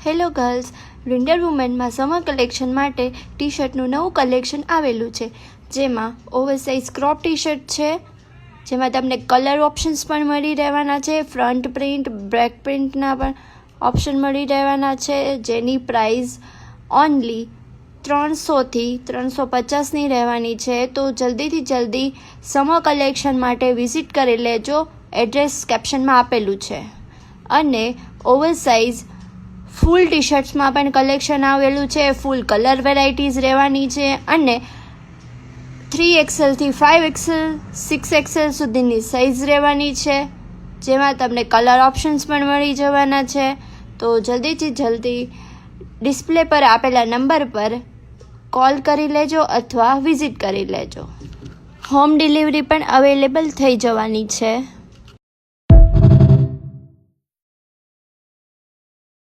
Hello girls, winter વુમેનમાં summer collection માટે ટી શર્ટનું નવું કલેક્શન આવેલું છે, જેમાં ઓવરસાઇઝ ક્રોપ ટી શર્ટ છે, જેમાં તમને કલર ઓપ્શન્સ પણ મળી રહેવાના છે. ફ્રન્ટ પ્રિન્ટ, બેક પ્રિન્ટના પણ ઓપ્શન મળી રહેવાના છે, જેની પ્રાઇસ ઓનલી 300થી 350ની રહેવાની છે. તો જલ્દીથી જલ્દી સમર કલેક્શન માટે વિઝિટ કરી લેજો. એડ્રેસ કેપ્શનમાં આપેલું છે. અને ઓવરસાઇઝ ફૂલ ટી શર્ટ્સમાં પણ કલેક્શન આવેલું છે. ફૂલ કલર વેરાયટીઝ રહેવાની છે અને 3XL થી 5XL 6XL સુધીની સાઇઝ રહેવાની છે, જેમાં તમને કલર ઓપ્શન્સ પણ મળી જવાના છે. તો જલ્દીથી જલ્દી ડિસ્પ્લે પર આપેલા નંબર પર કોલ કરી લેજો અથવા વિઝિટ કરી લેજો. હોમ ડિલિવરી પણ અવેલેબલ થઈ જવાની છે.